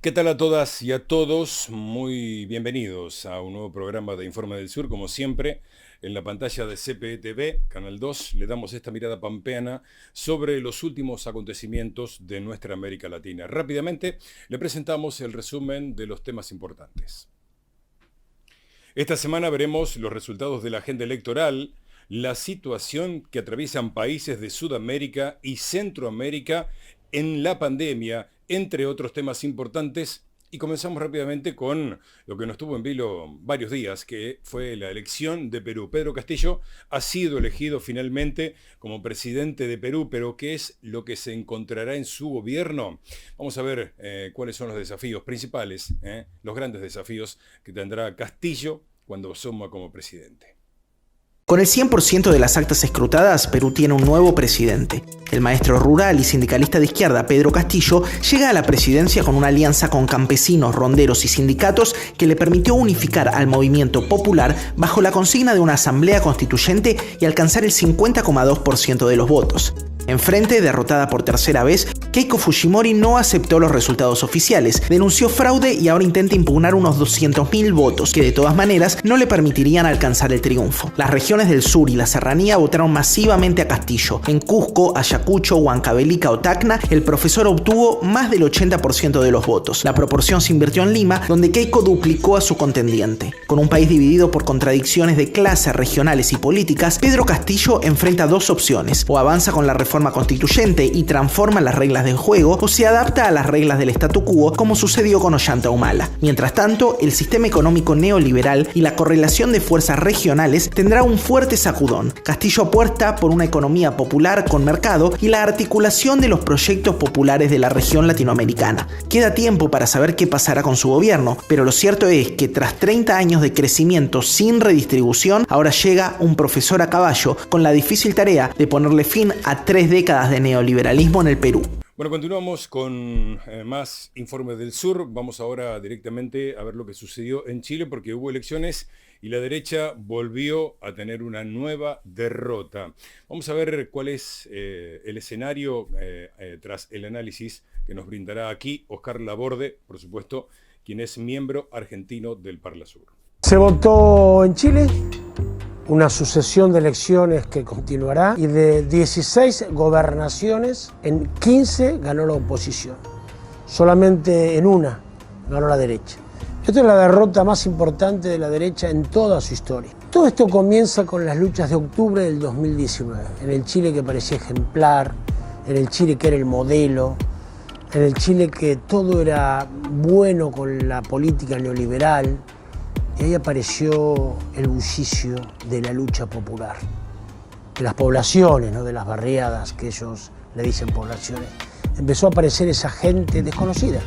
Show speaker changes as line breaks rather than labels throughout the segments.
¿Qué tal a todas y a todos? Muy bienvenidos a un nuevo programa de Informe del Sur, como siempre, en la pantalla de CPE TV, Canal 2, le damos esta mirada pampeana sobre los últimos acontecimientos de nuestra América Latina. Rápidamente le presentamos el resumen de los temas importantes. Esta semana veremos los resultados de la agenda electoral, la situación que atraviesan países de Sudamérica y Centroamérica en la pandemia, entre otros temas importantes, y comenzamos rápidamente con lo que nos tuvo en vilo varios días, que fue la elección de Perú. Pedro Castillo ha sido elegido finalmente como presidente de Perú, pero ¿qué es lo que se encontrará en su gobierno? Vamos a ver cuáles son los desafíos principales, los grandes desafíos que tendrá Castillo cuando asuma como presidente.
Con el 100% de las actas escrutadas, Perú tiene un nuevo presidente. El maestro rural y sindicalista de izquierda Pedro Castillo llega a la presidencia con una alianza con campesinos, ronderos y sindicatos que le permitió unificar al movimiento popular bajo la consigna de una asamblea constituyente y alcanzar el 50,2% de los votos. Enfrente, derrotada por tercera vez, Keiko Fujimori no aceptó los resultados oficiales, denunció fraude y ahora intenta impugnar unos 200.000 votos que de todas maneras no le permitirían alcanzar el triunfo. Las regiones del sur y la serranía votaron masivamente a Castillo. En Cusco, Ayacucho, Huancavelica o Tacna, el profesor obtuvo más del 80% de los votos. La proporción se invirtió en Lima, donde Keiko duplicó a su contendiente. Con un país dividido por contradicciones de clase, regionales y políticas, Pedro Castillo enfrenta dos opciones: o avanza con la reforma constituyente y transforma las reglas del juego, o se adapta a las reglas del statu quo, como sucedió con Ollanta Humala. Mientras tanto, el sistema económico neoliberal y la correlación de fuerzas regionales tendrá un fuerte sacudón. Castillo apuesta por una economía popular con mercado y la articulación de los proyectos populares de la región latinoamericana. Queda tiempo para saber qué pasará con su gobierno, pero lo cierto es que tras 30 años de crecimiento sin redistribución, ahora llega un profesor a caballo con la difícil tarea de ponerle fin a 3 décadas de neoliberalismo en el Perú.
Bueno, continuamos con más informes del sur. Vamos ahora directamente a ver lo que sucedió en Chile, porque hubo elecciones y la derecha volvió a tener una nueva derrota. Vamos a ver cuál es el escenario tras el análisis que nos brindará aquí Oscar Laborde, por supuesto, quien es miembro argentino del Parlasur.
Se votó en Chile una sucesión de elecciones que continuará, y de 16 gobernaciones, en 15 ganó la oposición. Solamente en una ganó la derecha. Esta es la derrota más importante de la derecha en toda su historia. Todo esto comienza con las luchas de octubre del 2019, en el Chile que parecía ejemplar, en el Chile que era el modelo, en el Chile que todo era bueno con la política neoliberal. Y ahí apareció el bullicio de la lucha popular, de las poblaciones, no de las barriadas que ellos le dicen poblaciones. Empezó a aparecer esa gente desconocida.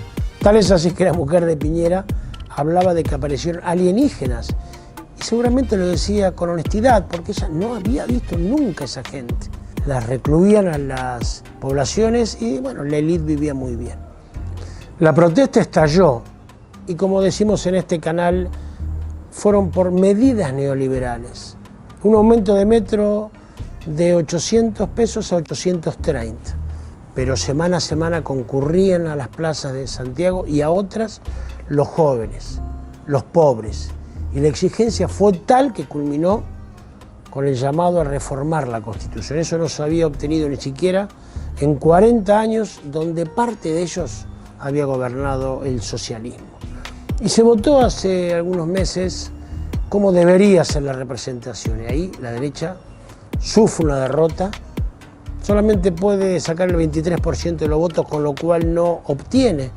Tal es así que la mujer de Piñera hablaba de que aparecieron alienígenas, y seguramente lo decía con honestidad, porque ella no había visto nunca a esa gente. Las recluían a las poblaciones y bueno, la élite vivía muy bien. La protesta estalló, y como decimos en este canal, fueron por medidas neoliberales. Un aumento de metro de 800 pesos a 830, pero semana a semana concurrían a las plazas de Santiago y a otras los jóvenes, los pobres, y la exigencia fue tal que culminó con el llamado a reformar la Constitución. Eso no se había obtenido ni siquiera en 40 años, donde parte de ellos había gobernado el socialismo. Y se votó hace algunos meses cómo debería ser la representación. Y ahí la derecha sufre una derrota, solamente puede sacar el 23% de los votos, con lo cual no obtiene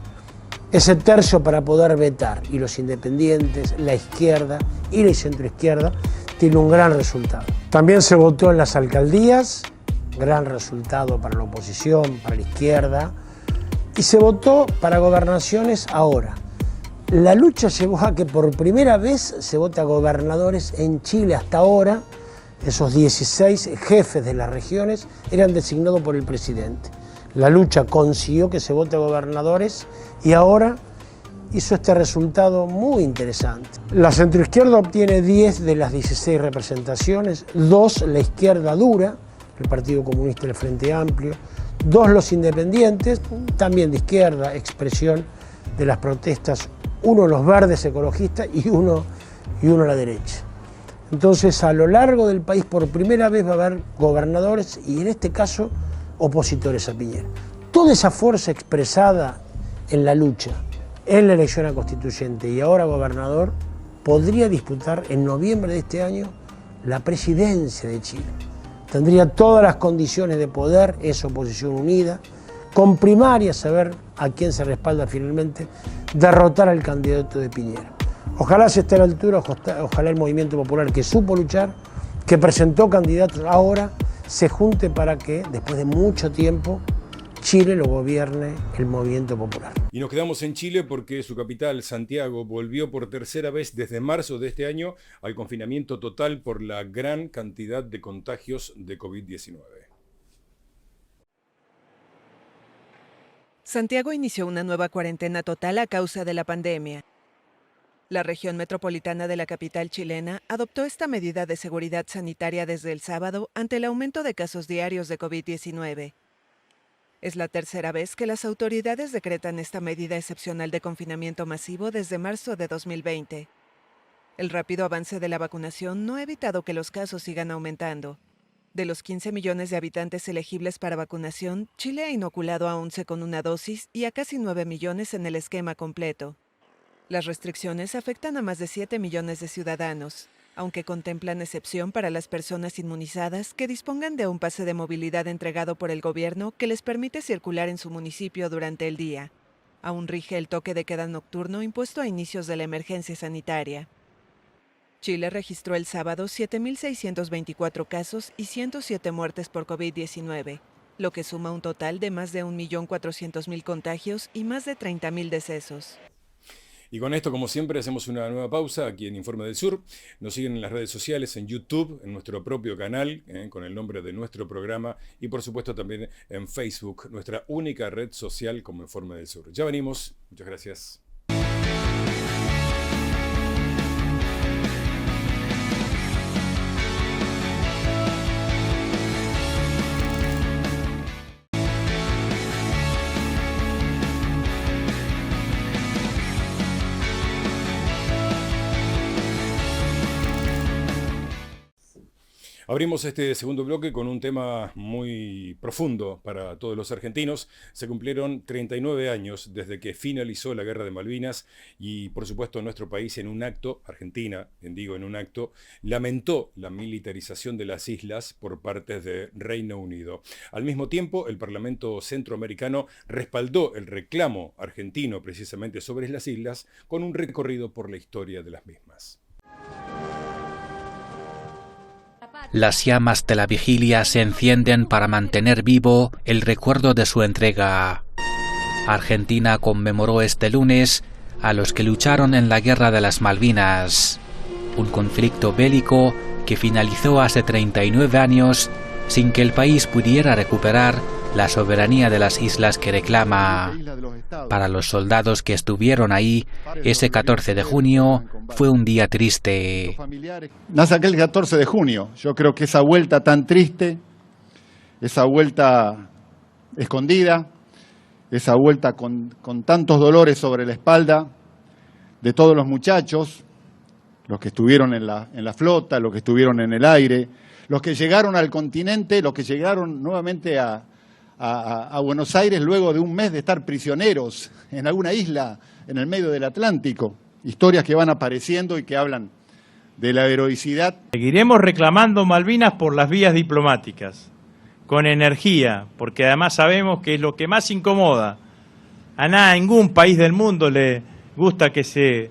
ese tercio para poder vetar. Y los independientes, la izquierda y la centroizquierda tienen un gran resultado. También se votó en las alcaldías, gran resultado para la oposición, para la izquierda, y se votó para gobernaciones ahora. La lucha llevó a que por primera vez se vote a gobernadores en Chile. Hasta ahora, esos 16 jefes de las regiones eran designados por el presidente. La lucha consiguió que se vote a gobernadores y ahora hizo este resultado muy interesante. La centroizquierda obtiene 10 de las 16 representaciones, 2 la izquierda dura, el Partido Comunista y el Frente Amplio, 2 los independientes, también de izquierda, expresión de las protestas, 1 los verdes ecologistas y uno a la derecha. Entonces, a lo largo del país, por primera vez va a haber gobernadores y, en este caso, opositores a Piñera. Toda esa fuerza expresada en la lucha, en la elección a constituyente y ahora gobernador, podría disputar en noviembre de este año la presidencia de Chile. Tendría todas las condiciones de poder, esa oposición unida, con primarias, saber a quién se respalda finalmente, derrotar al candidato de Piñera. Ojalá se esté a la altura, ojalá el movimiento popular que supo luchar, que presentó candidatos ahora, se junte para que, después de mucho tiempo, Chile lo gobierne el movimiento popular.
Y nos quedamos en Chile porque su capital, Santiago, volvió por tercera vez desde marzo de este año al confinamiento total por la gran cantidad de contagios de COVID-19.
Santiago inició una nueva cuarentena total a causa de la pandemia. La región metropolitana de la capital chilena adoptó esta medida de seguridad sanitaria desde el sábado ante el aumento de casos diarios de COVID-19. Es la tercera vez que las autoridades decretan esta medida excepcional de confinamiento masivo desde marzo de 2020. El rápido avance de la vacunación no ha evitado que los casos sigan aumentando. De los 15 millones de habitantes elegibles para vacunación, Chile ha inoculado a 11 con una dosis y a casi 9 millones en el esquema completo. Las restricciones afectan a más de 7 millones de ciudadanos, aunque contemplan excepción para las personas inmunizadas que dispongan de un pase de movilidad entregado por el gobierno que les permite circular en su municipio durante el día. Aún rige el toque de queda nocturno impuesto a inicios de la emergencia sanitaria. Chile registró el sábado 7.624 casos y 107 muertes por COVID-19, lo que suma un total de más de 1.400.000 contagios y más de 30.000 decesos.
Y con esto, como siempre, hacemos una nueva pausa aquí en Informe del Sur. Nos siguen en las redes sociales, en YouTube, en nuestro propio canal, con el nombre de nuestro programa, y por supuesto también en Facebook, nuestra única red social como Informe del Sur. Ya venimos. Muchas gracias. Abrimos este segundo bloque con un tema muy profundo para todos los argentinos. Se cumplieron 39 años desde que finalizó la Guerra de Malvinas y, por supuesto, nuestro país en un acto, Argentina, en un acto, lamentó la militarización de las islas por parte de Reino Unido. Al mismo tiempo, el Parlamento Centroamericano respaldó el reclamo argentino precisamente sobre las islas con un recorrido por la historia de las mismas.
Las llamas de la vigilia se encienden para mantener vivo el recuerdo de su entrega. Argentina conmemoró este lunes a los que lucharon en la Guerra de las Malvinas, un conflicto bélico que finalizó hace 39 años sin que el país pudiera recuperar la soberanía de las islas que reclama. Para los soldados que estuvieron ahí, ese 14 de junio fue un día triste.
Nace aquel 14 de junio. Yo creo que esa vuelta tan triste, esa vuelta escondida, esa vuelta con tantos dolores sobre la espalda de todos los muchachos, los que estuvieron en la flota, los que estuvieron en el aire, los que llegaron al continente, los que llegaron nuevamente a Buenos Aires luego de un mes de estar prisioneros en alguna isla en el medio del Atlántico. Historias que van apareciendo y que hablan de la heroicidad.
Seguiremos reclamando Malvinas por las vías diplomáticas, con energía, porque además sabemos que es lo que más incomoda. A ningún país del mundo le gusta que se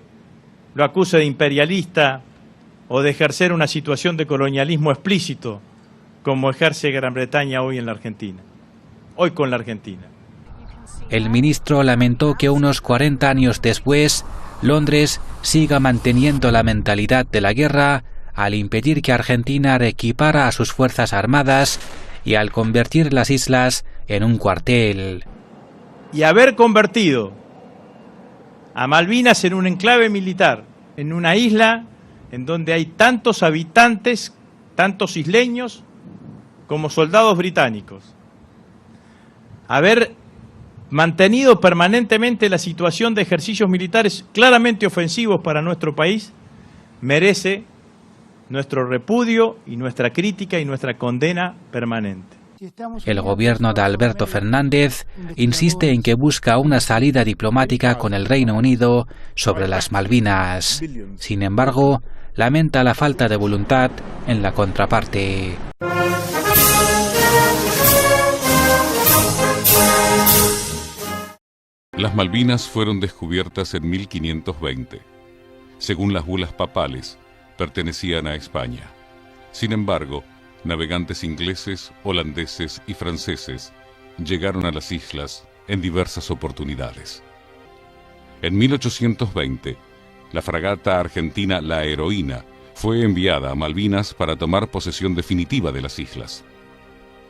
lo acuse de imperialista o de ejercer una situación de colonialismo explícito, como ejerce Gran Bretaña hoy en la Argentina, hoy con la Argentina.
El ministro lamentó que unos 40 años después, Londres siga manteniendo la mentalidad de la guerra al impedir que Argentina reequipara a sus fuerzas armadas y al convertir las islas en un cuartel.
Y haber convertido a Malvinas en un enclave militar, en una isla en donde hay tantos habitantes, tantos isleños, como soldados británicos. Haber mantenido permanentemente la situación de ejercicios militares claramente ofensivos para nuestro país, merece nuestro repudio y nuestra crítica y nuestra condena permanente.
El gobierno de Alberto Fernández insiste en que busca una salida diplomática con el Reino Unido sobre las Malvinas. Sin embargo, lamenta la falta de voluntad en la contraparte.
Las Malvinas fueron descubiertas en 1520. Según las bulas papales, pertenecían a España. Sin embargo, navegantes ingleses, holandeses y franceses llegaron a las islas en diversas oportunidades. En 1820, la fragata argentina La Heroína fue enviada a Malvinas para tomar posesión definitiva de las islas.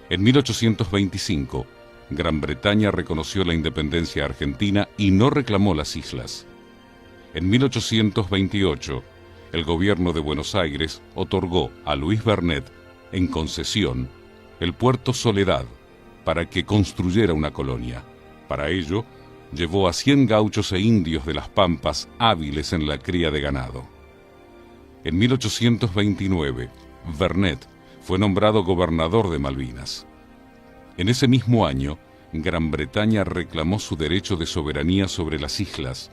En 1825, Gran Bretaña reconoció la independencia argentina y no reclamó las islas. En 1828, el gobierno de Buenos Aires otorgó a Luis Bernet en concesión el puerto Soledad para que construyera una colonia. Para ello, llevó a 100 gauchos e indios de las Pampas hábiles en la cría de ganado. En 1829, Bernet fue nombrado gobernador de Malvinas. En ese mismo año, Gran Bretaña reclamó su derecho de soberanía sobre las islas,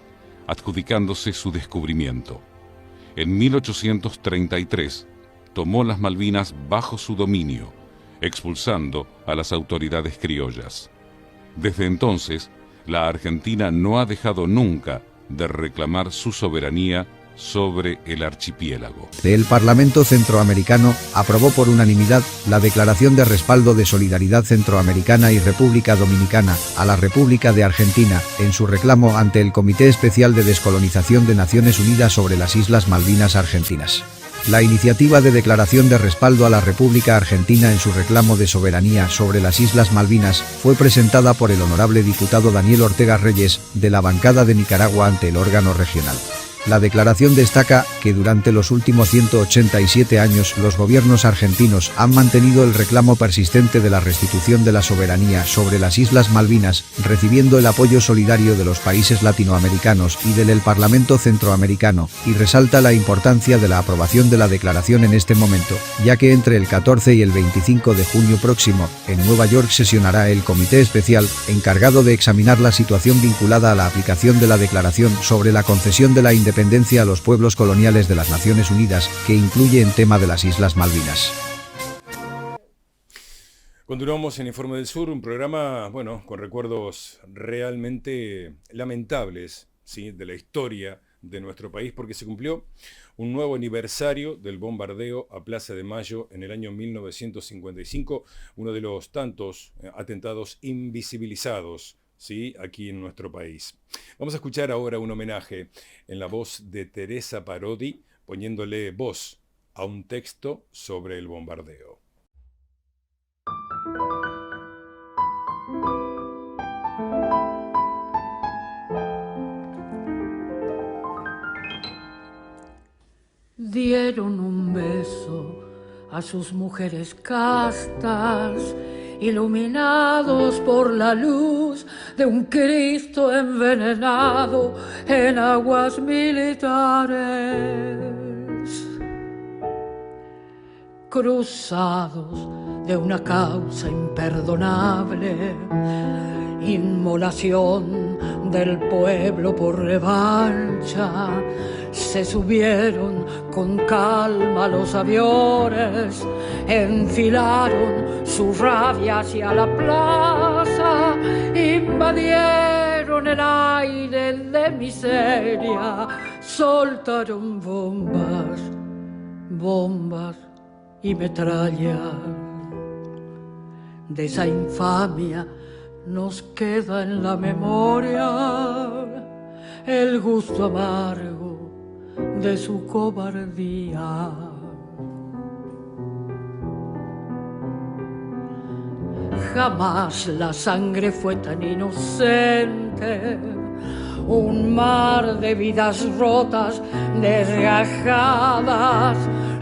adjudicándose su descubrimiento. En 1833, tomó las Malvinas bajo su dominio, expulsando a las autoridades criollas. Desde entonces, la Argentina no ha dejado nunca de reclamar su soberanía sobre el archipiélago.
El Parlamento Centroamericano aprobó por unanimidad la Declaración de Respaldo de Solidaridad Centroamericana y República Dominicana a la República de Argentina en su reclamo ante el Comité Especial de Descolonización de Naciones Unidas sobre las Islas Malvinas Argentinas. La iniciativa de declaración de respaldo a la República Argentina en su reclamo de soberanía sobre las Islas Malvinas fue presentada por el honorable diputado Daniel Ortega Reyes, de la bancada de Nicaragua ante el órgano regional. La declaración destaca que durante los últimos 187 años los gobiernos argentinos han mantenido el reclamo persistente de la restitución de la soberanía sobre las Islas Malvinas, recibiendo el apoyo solidario de los países latinoamericanos y del Parlamento Centroamericano, y resalta la importancia de la aprobación de la declaración en este momento, ya que entre el 14 y el 25 de junio próximo, en Nueva York sesionará el Comité Especial encargado de examinar la situación vinculada a la aplicación de la declaración sobre la concesión de la independencia a los pueblos coloniales de las Naciones Unidas, que incluye el tema de las Islas Malvinas.
Continuamos en Informe del Sur, un programa, con recuerdos realmente lamentables, ¿sí?, de la historia de nuestro país, porque se cumplió un nuevo aniversario del bombardeo a Plaza de Mayo en el año 1955, uno de los tantos atentados invisibilizados, ¿sí?, aquí en nuestro país. Vamos a escuchar ahora un homenaje en la voz de Teresa Parodi, poniéndole voz a un texto sobre el bombardeo.
Dieron un beso a sus mujeres castas, iluminados por la luz de un Cristo envenenado en aguas militares, cruzados de una causa imperdonable, inmolación del pueblo por revancha. Se subieron con calma los aviones, enfilaron su rabia hacia la plaza, invadieron el aire de miseria, soltaron bombas, bombas y metralla. De esa infamia nos queda en la memoria el gusto amargo de su cobardía. Jamás la sangre fue tan inocente, un mar de vidas rotas, desgajadas.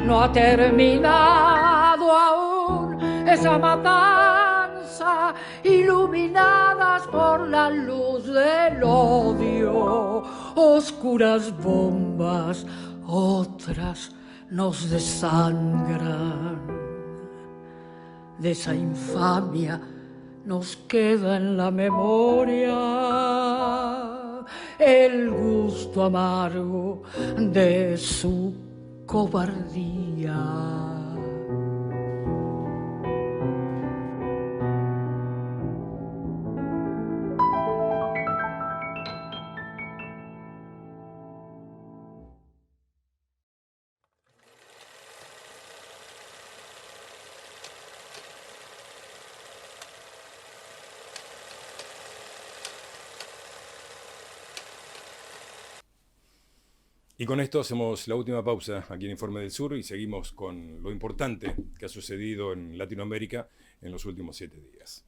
No ha terminado aún esa matanza, iluminadas por la luz del odio. Oscuras bombas, otras nos desangran. De esa infamia nos queda en la memoria el gusto amargo de su cobardía.
Y con esto hacemos la última pausa aquí en Informe del Sur y seguimos con lo importante que ha sucedido en Latinoamérica en los últimos 7 días.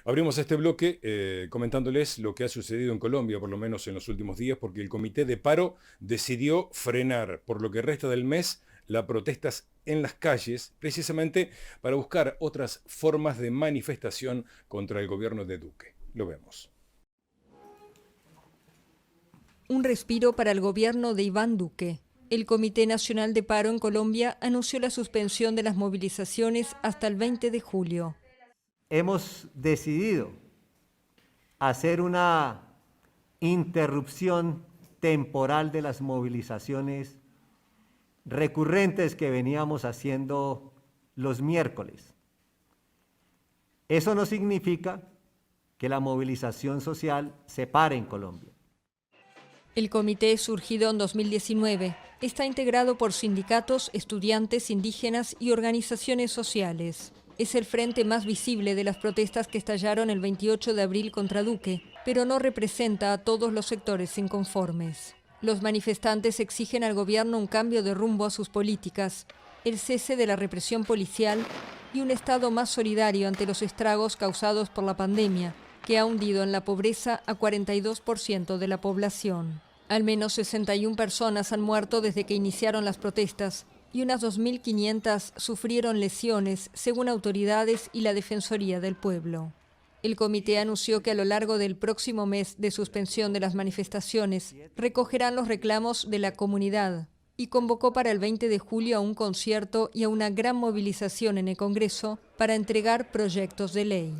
Abrimos este bloque comentándoles lo que ha sucedido en Colombia, por lo menos en los últimos días, porque el Comité de Paro decidió frenar por lo que resta del mes las protestas en las calles, precisamente para buscar otras formas de manifestación contra el gobierno de Duque. Lo vemos.
Un respiro para el gobierno de Iván Duque. El Comité Nacional de Paro en Colombia anunció la suspensión de las movilizaciones hasta el 20 de julio.
Hemos decidido hacer una interrupción temporal de las movilizaciones recurrentes que veníamos haciendo los miércoles. Eso no significa que la movilización social se pare en Colombia.
El comité, surgido en 2019, está integrado por sindicatos, estudiantes, indígenas y organizaciones sociales. Es el frente más visible de las protestas que estallaron el 28 de abril contra Duque, pero no representa a todos los sectores inconformes. Los manifestantes exigen al gobierno un cambio de rumbo a sus políticas, el cese de la represión policial y un Estado más solidario ante los estragos causados por la pandemia, que ha hundido en la pobreza a 42% de la población. Al menos 61 personas han muerto desde que iniciaron las protestas y unas 2.500 sufrieron lesiones, según autoridades y la Defensoría del Pueblo. El comité anunció que a lo largo del próximo mes de suspensión de las manifestaciones recogerán los reclamos de la comunidad y convocó para el 20 de julio a un concierto y a una gran movilización en el Congreso para entregar proyectos de ley.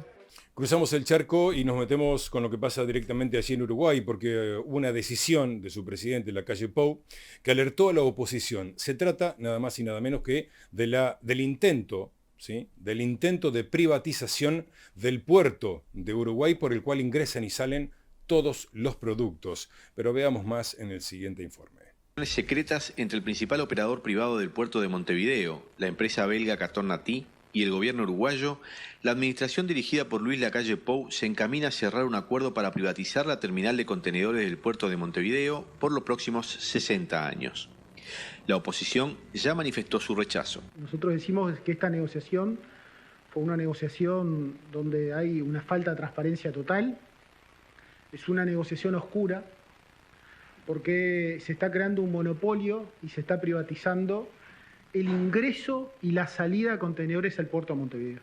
Cruzamos el charco y nos metemos con lo que pasa directamente allí en Uruguay, porque hubo una decisión de su presidente, Lacalle Pou, que alertó a la oposición. Se trata nada más y nada menos que del intento, ¿sí?, del intento de privatización del puerto de Uruguay, por el cual ingresan y salen todos los productos. Pero veamos más en el siguiente informe.
Secretas entre el principal operador privado del puerto de Montevideo, la empresa belga Catornatí, y el gobierno uruguayo, la administración dirigida por Luis Lacalle Pou se encamina a cerrar un acuerdo para privatizar la terminal de contenedores del puerto de Montevideo por los próximos 60 años. La oposición ya manifestó su rechazo.
Nosotros decimos que esta negociación fue una negociación donde hay una falta de transparencia total, es una negociación oscura, porque se está creando un monopolio y se está privatizando el ingreso y la salida de contenedores al puerto de Montevideo.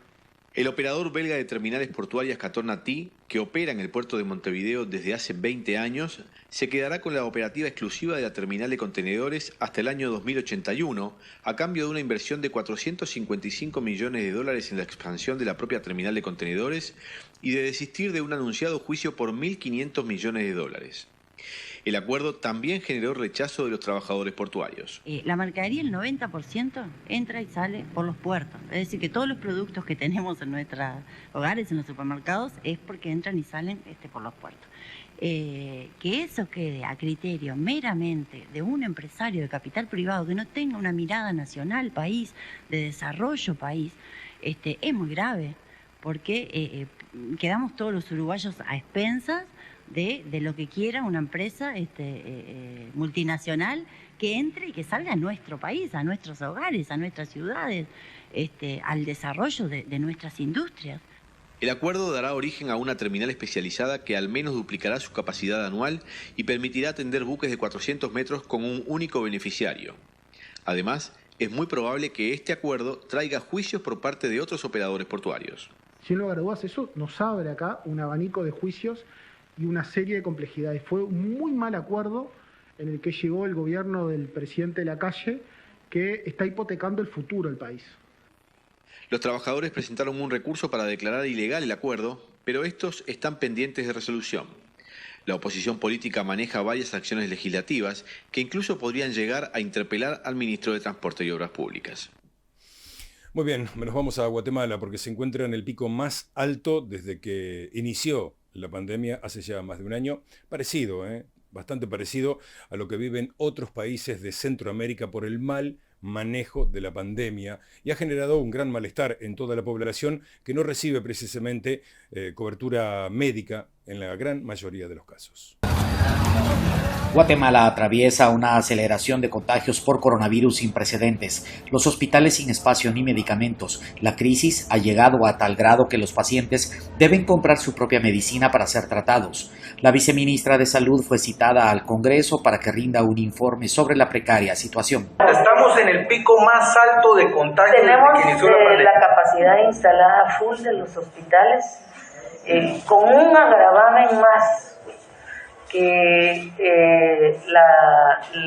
El operador belga de terminales portuarias Qatar Nati, que opera en el puerto de Montevideo desde hace 20 años, se quedará con la operativa exclusiva de la terminal de contenedores hasta el año 2081, a cambio de una inversión de $455 millones en la expansión de la propia terminal de contenedores y de desistir de un anunciado juicio por $1.500 millones. El acuerdo también generó rechazo de los trabajadores portuarios.
La mercadería, el 90%, entra y sale por los puertos. Es decir, que todos los productos que tenemos en nuestros hogares, en los supermercados, es porque entran y salen por los puertos. Que eso quede a criterio meramente de un empresario de capital privado que no tenga una mirada nacional, país, de desarrollo país, es muy grave, porque quedamos todos los uruguayos a expensas de lo que quiera una empresa multinacional que entre y que salga a nuestro país, a nuestros hogares, a nuestras ciudades, al desarrollo de nuestras industrias.
El acuerdo dará origen a una terminal especializada que al menos duplicará su capacidad anual y permitirá atender buques de 400 metros con un único beneficiario. Además, es muy probable que este acuerdo traiga juicios por parte de otros operadores portuarios.
Sin lugar a dudas, eso nos abre acá un abanico de juicios y una serie de complejidades. Fue un muy mal acuerdo en el que llegó el gobierno del presidente Lacalle, que está hipotecando el futuro del país.
Los trabajadores presentaron un recurso para declarar ilegal el acuerdo, pero estos están pendientes de resolución. La oposición política maneja varias acciones legislativas que incluso podrían llegar a interpelar al ministro de Transporte y Obras Públicas.
Muy bien, nos vamos a Guatemala porque se encuentra en el pico más alto desde que inició la pandemia hace ya más de un año. Parecido, bastante parecido a lo que viven otros países de Centroamérica por el mal manejo de la pandemia, y ha generado un gran malestar en toda la población que no recibe precisamente cobertura médica en la gran mayoría de los casos.
Guatemala atraviesa una aceleración de contagios por coronavirus sin precedentes. Los hospitales sin espacio ni medicamentos. La crisis ha llegado a tal grado que los pacientes deben comprar su propia medicina para ser tratados. La viceministra de Salud fue citada al Congreso para que rinda un informe sobre la precaria situación.
Estamos en el pico más alto de contagios.
Tenemos la capacidad instalada full de los hospitales, con un agravame más, que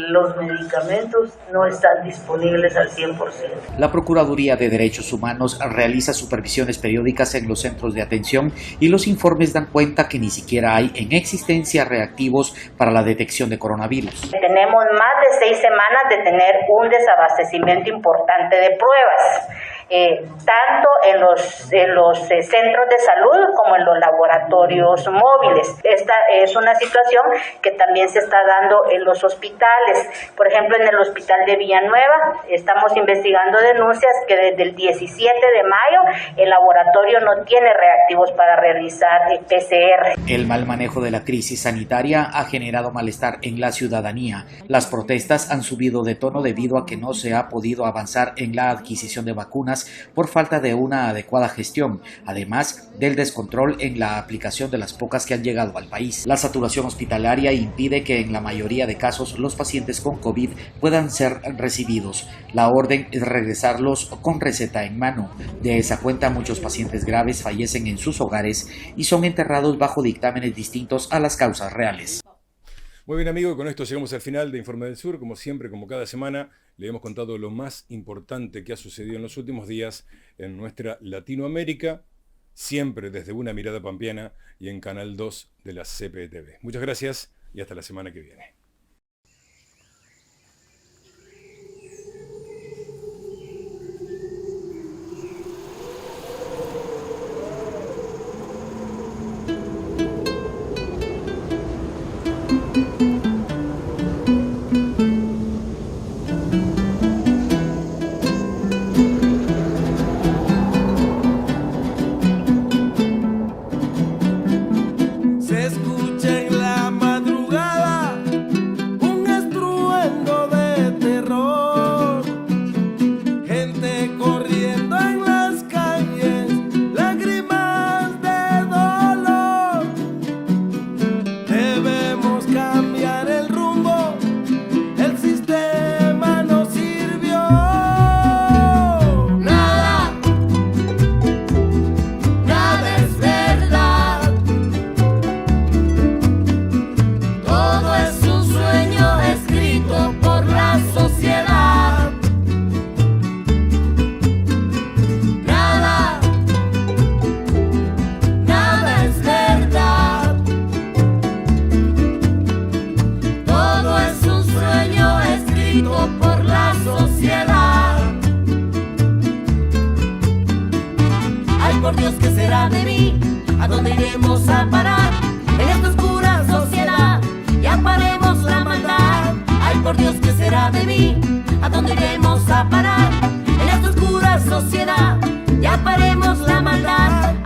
los medicamentos no están disponibles al 100%.
La Procuraduría de Derechos Humanos realiza supervisiones periódicas en los centros de atención y los informes dan cuenta que ni siquiera hay en existencia reactivos para la detección de coronavirus.
Tenemos más de 6 semanas de tener un desabastecimiento importante de pruebas, tanto en los centros de salud como en los laboratorios móviles. Esta es una situación que también se está dando en los hospitales. Por ejemplo, en el hospital de Villanueva estamos investigando denuncias que desde el 17 de mayo el laboratorio no tiene reactivos para realizar el PCR.
El mal manejo de la crisis sanitaria ha generado malestar en la ciudadanía. Las protestas han subido de tono debido a que no se ha podido avanzar en la adquisición de vacunas por falta de una adecuada gestión, además del descontrol en la aplicación de las pocas que han llegado al país. La saturación hospitalaria impide que en la mayoría de casos los pacientes con COVID puedan ser recibidos. La orden es regresarlos con receta en mano. De esa cuenta, muchos pacientes graves fallecen en sus hogares y son enterrados bajo dictámenes distintos a las causas reales.
Muy bien, amigo, con esto llegamos al final de Informe del Sur. Como siempre, como cada semana, le hemos contado lo más importante que ha sucedido en los últimos días en nuestra Latinoamérica, siempre desde una mirada pampeana y en Canal 2 de la CPTV. Muchas gracias y hasta la semana que viene.
Se escucha en la madrugada Dios, ¿qué será de mí? ¿A dónde iremos a parar? En esta oscura sociedad ya paremos la maldad.